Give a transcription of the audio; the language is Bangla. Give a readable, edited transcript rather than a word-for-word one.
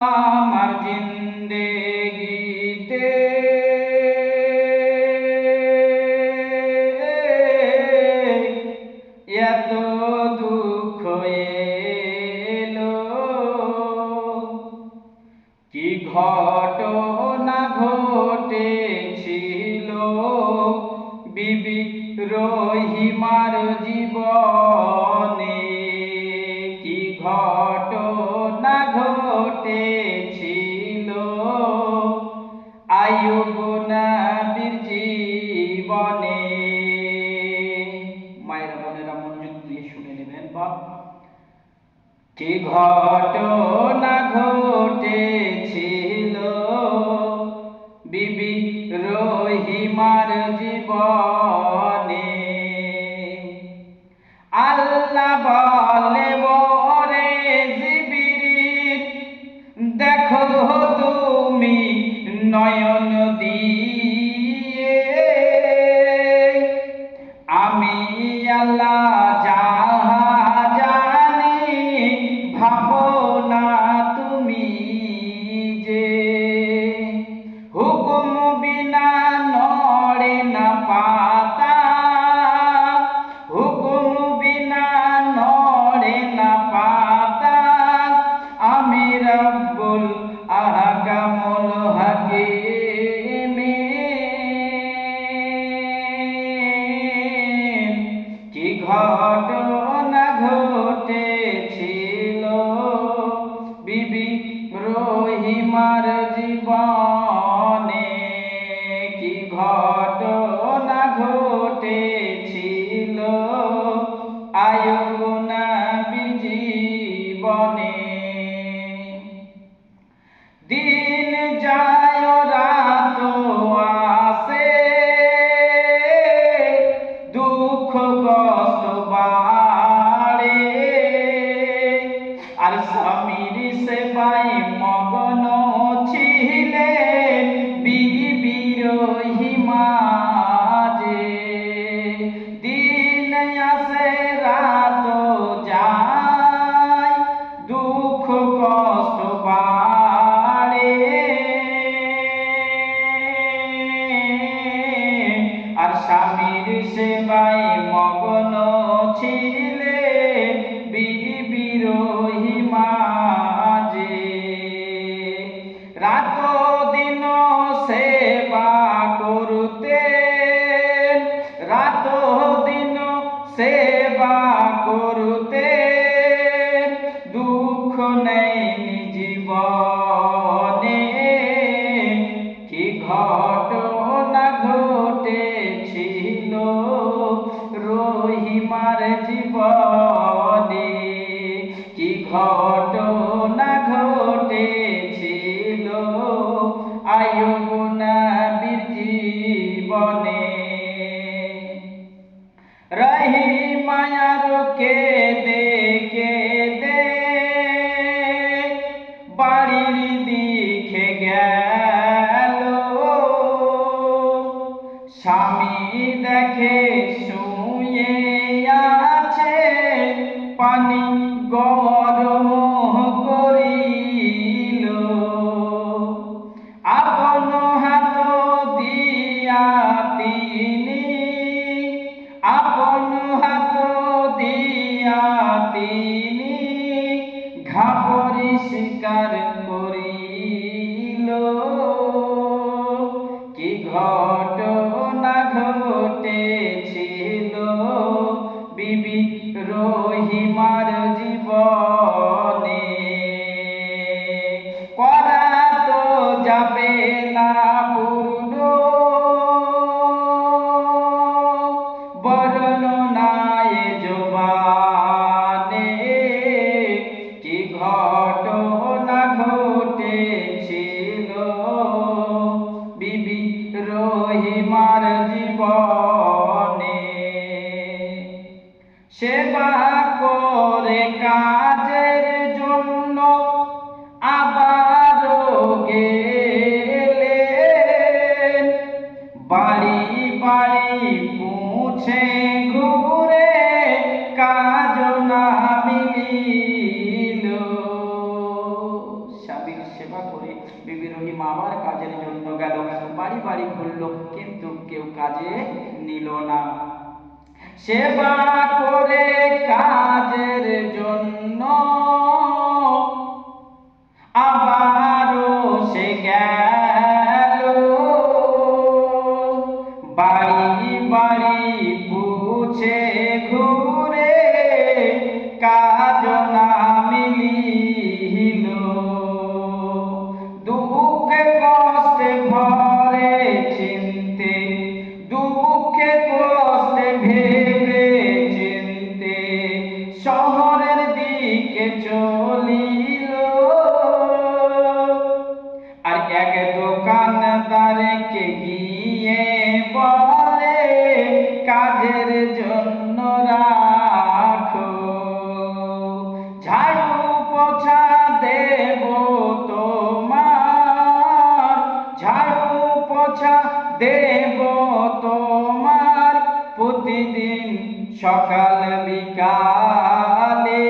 আমার জিন্দেগিতে এত দুঃখ এলো, কি ঘটনা ঘটেছিল বিবি রহিমার জীবনে, কি ঘটনা ঘটেছিল আইয়ুব নবীর জীবনে। মায়েরা বোনেরা মনোযোগ দিয়ে শুনে নেবেন। কি ঘটনা ঘটেছিল বিবি রহিমার জীবনে। আল্লাহ বলে ওরে জিবরিল, দেখো তুমি নয়ন দিয়ে, আমি আল্লাহ যাহা জানি ভাবো না তুমি যে, হুকুম বিনা নড়ে না পাতা, হুকুম বিনা নড়ে না পাতা, আমি রব্বুল আহকামুল হাকিম। কি ঘটনা ঘটেছিল বিবি রহিমার জীবনে, কি ঘটনা ঘটেছিল আইয়ুব নবীর জীবনে। দিন যায় রাত আসে, দুঃখ কষ্ট বাড়ে, আর স্বামীর সেবায় মগ্ন ছিলেন বিবি রহিমা যে। দিন আসে রাত যায়, দুঃখ কষ্ট বাড়ে, আর স্বামীর সেবায় মগ্ন ছিলেন বিবি রহিমা যে। রাত দিন সেবা করতেন, রাত দিন সেবা করতেন, দুঃখ নেই জীবনে। কি ঘটনা ঘটেছিল রহিমার জীবনে, কি ঘটনা ঘটেছিল আইয়ুব নবীর জীবনে। রহিমায়ার কেঁদে কেঁদে বাড়ির দিকে গেল, স্বামী দেখে শুয়ে আছে, পানি গরম করিল, আপন হাত দিয়া তিনি, আপন হাত দিয়া তিনি ঘা পরিষ্কার করিল। কি ঘটনা ঘটেছিল বিবি রহিমার জীবনে, করা তো যাবে না পূর্ণ বর্ণনায় জবানে। কি ঘটনা ঘটেছিল বিবি রহিমার জীবনে। সেবা করে কাজের জন্য আবার গেল, সেবা করে বিবি রহিমা আবার কাজের জন্য গেল। বাড়ি বাড়ি ঘুরল, কিন্তু কেউ কাজে নিল না। সেবা করে কাজের জন্য আবারও সে গেল। বাড়ি বাড়ি পুছে ঘুরে কাজ না মিলিল। দুঃখে কষ্টে ভরে চিনতে, দুঃখে কষ্টে ভেবে চিনতে শহরের দিকে চলিল। আর এক দোকানদারকে গিয়ে বলে, কাজের জন্য রাখো, ঝাড়ু পোছা দেব তোমার, ঝাড়ু পোছা দেব তোমার প্রতিদিন সকাল বিকালে।